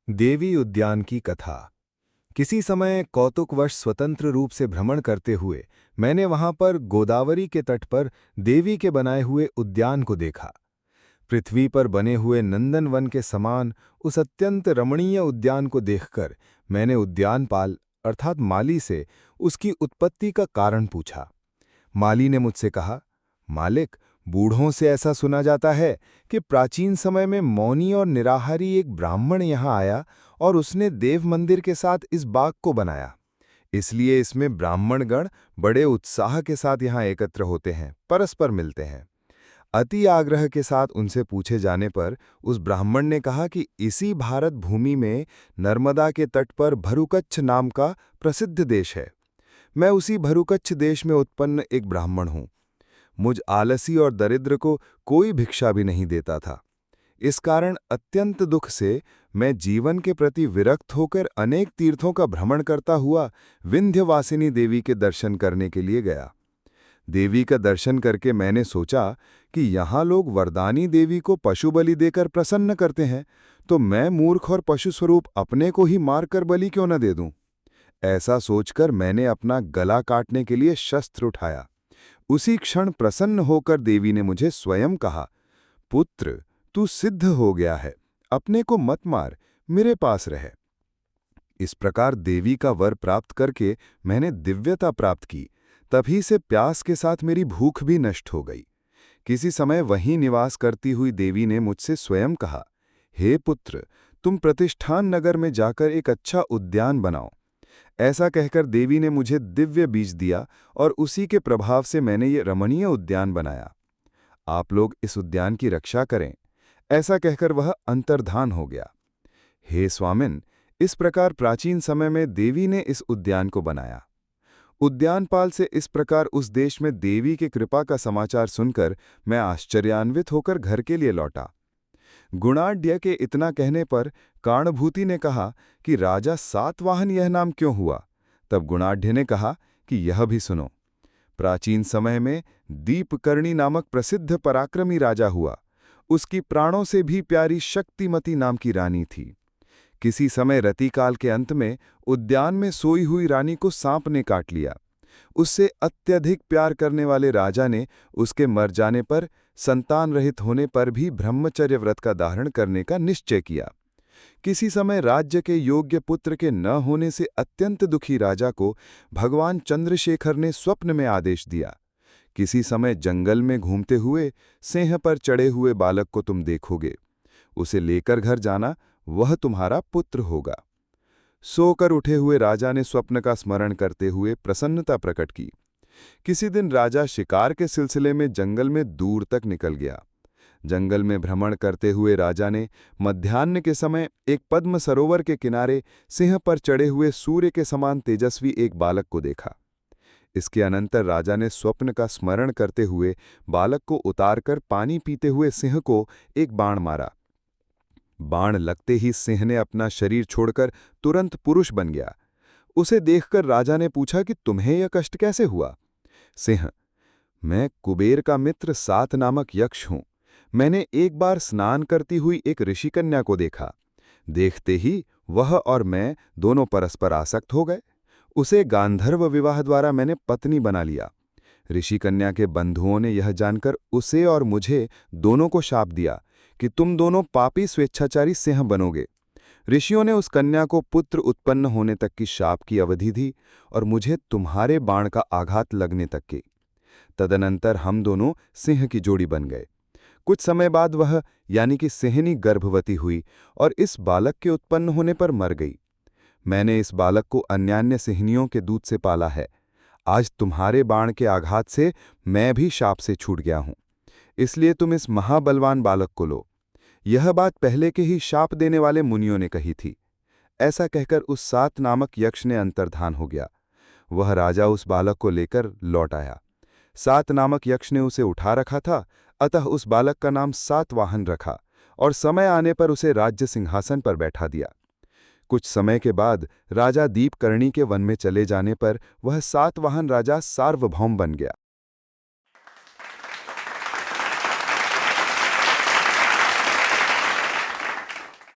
देवी उद्यान की कथा। किसी समय कौतुकवश स्वतंत्र रूप से भ्रमण करते हुए मैंने वहां पर गोदावरी के तट पर देवी के बनाए हुए उद्यान को देखा। पृथ्वी पर बने हुए नंदनवन के समान उस अत्यंत रमणीय उद्यान को देखकर मैंने उद्यानपाल अर्थात माली से उसकी उत्पत्ति का कारण पूछा। माली ने मुझसे कहा, मालिक, बूढ़ों से ऐसा सुना जाता है कि प्राचीन समय में मौनी और निराहारी एक ब्राह्मण यहाँ आया और उसने देव मंदिर के साथ इस बाग को बनाया। इसलिए इसमें ब्राह्मणगण बड़े उत्साह के साथ यहाँ एकत्र होते हैं, परस्पर मिलते हैं। अति आग्रह के साथ उनसे पूछे जाने पर उस ब्राह्मण ने कहा कि इसी भारत भूमि में नर्मदा के तट पर भरुकच्छ नाम का प्रसिद्ध देश है। मैं उसी भरुकच्छ देश में उत्पन्न एक ब्राह्मण हूँ। मुझ आलसी और दरिद्र को कोई भिक्षा भी नहीं देता था। इस कारण अत्यंत दुख से मैं जीवन के प्रति विरक्त होकर अनेक तीर्थों का भ्रमण करता हुआ विंध्यवासिनी देवी के दर्शन करने के लिए गया। देवी का दर्शन करके मैंने सोचा कि यहाँ लोग वरदानी देवी को पशु बलि देकर प्रसन्न करते हैं, तो मैं मूर्ख और पशु स्वरूप अपने को ही मारकर बलि क्यों न दे दूं। ऐसा सोचकर मैंने अपना गला काटने के लिए शस्त्र उठाया। उसी क्षण प्रसन्न होकर देवी ने मुझे स्वयं कहा, पुत्र, तू सिद्ध हो गया है, अपने को मत मार, मेरे पास रह। इस प्रकार देवी का वर प्राप्त करके मैंने दिव्यता प्राप्त की। तभी से प्यास के साथ मेरी भूख भी नष्ट हो गई। किसी समय वहीं निवास करती हुई देवी ने मुझसे स्वयं कहा, हे पुत्र, तुम प्रतिष्ठान नगर में जाकर एक अच्छा उद्यान बनाओ। ऐसा कहकर देवी ने मुझे दिव्य बीज दिया और उसी के प्रभाव से मैंने ये रमणीय उद्यान बनाया। आप लोग इस उद्यान की रक्षा करें। ऐसा कहकर वह अंतर्धान हो गया। हे स्वामिन, इस प्रकार प्राचीन समय में देवी ने इस उद्यान को बनाया। उद्यानपाल से इस प्रकार उस देश में देवी की कृपा का समाचार सुनकर मैं आश्चर्यान्वित होकर घर के लिए लौटा। गुणाढ्य के इतना कहने पर काणभूति ने कहा कि राजा सातवाहन यह नाम क्यों हुआ। तब गुणाढ्य ने कहा कि यह भी सुनो। प्राचीन समय में दीपकर्णी नामक प्रसिद्ध पराक्रमी राजा हुआ। उसकी प्राणों से भी प्यारी शक्तिमती नाम की रानी थी। किसी समय रतिकाल के अंत में उद्यान में सोई हुई रानी को सांप ने काट लिया। उससे अत्यधिक प्यार करने वाले राजा ने उसके मर जाने पर, संतान रहित होने पर भी ब्रह्मचर्य व्रत का धारण करने का निश्चय किया। किसी समय राज्य के योग्य पुत्र के न होने से अत्यंत दुखी राजा को भगवान चंद्रशेखर ने स्वप्न में आदेश दिया, किसी समय जंगल में घूमते हुए सिंह पर चढ़े हुए बालक को तुम देखोगे, उसे लेकर घर जाना, वह तुम्हारा पुत्र होगा। सोकर उठे हुए राजा ने स्वप्न का स्मरण करते हुए प्रसन्नता प्रकट की। किसी दिन राजा शिकार के सिलसिले में जंगल में दूर तक निकल गया। जंगल में भ्रमण करते हुए राजा ने मध्याह्न के समय एक पद्म सरोवर के किनारे सिंह पर चढ़े हुए सूर्य के समान तेजस्वी एक बालक को देखा। इसके अनंतर राजा ने स्वप्न का स्मरण करते हुए बालक को उतारकर पानी पीते हुए सिंह को एक बाण मारा। बाण लगते ही सिंह ने अपना शरीर छोड़कर तुरंत पुरुष बन गया। उसे देखकर राजा ने पूछा कि तुम्हें यह कष्ट कैसे हुआ। सिंह, मैं कुबेर का मित्र सात नामक यक्ष हूं। मैंने एक बार स्नान करती हुई एक ऋषिकन्या को देखा। देखते ही वह और मैं दोनों परस्पर आसक्त हो गए। उसे गांधर्व विवाह द्वारा मैंने पत्नी बना लिया। ऋषिकन्या के बंधुओं ने यह जानकर उसे और मुझे दोनों को शाप दिया कि तुम दोनों पापी स्वेच्छाचारी सिंह बनोगे। ऋषियों ने उस कन्या को पुत्र उत्पन्न होने तक की शाप की अवधि दी और मुझे तुम्हारे बाण का आघात लगने तक की। तदनंतर हम दोनों सिंह की जोड़ी बन गए। कुछ समय बाद वह यानी कि सिंहनी गर्भवती हुई और इस बालक के उत्पन्न होने पर मर गई। मैंने इस बालक को अन्यान्य सिंहनियों के दूध से पाला है। आज तुम्हारे बाण के आघात से मैं भी शाप से छूट गया हूं। इसलिए तुम इस महाबलवान बालक को लो। यह बात पहले के ही शाप देने वाले मुनियों ने कही थी। ऐसा कहकर उस सात नामक यक्ष ने अंतर्धान हो गया। वह राजा उस बालक को लेकर लौट आया। सात नामक यक्ष ने उसे उठा रखा था, अतः उस बालक का नाम सातवाहन रखा और समय आने पर उसे राज्य सिंहासन पर बैठा दिया। कुछ समय के बाद राजा दीपकर्णी के वन में चले जाने पर वह सातवाहन राजा सार्वभौम बन गया।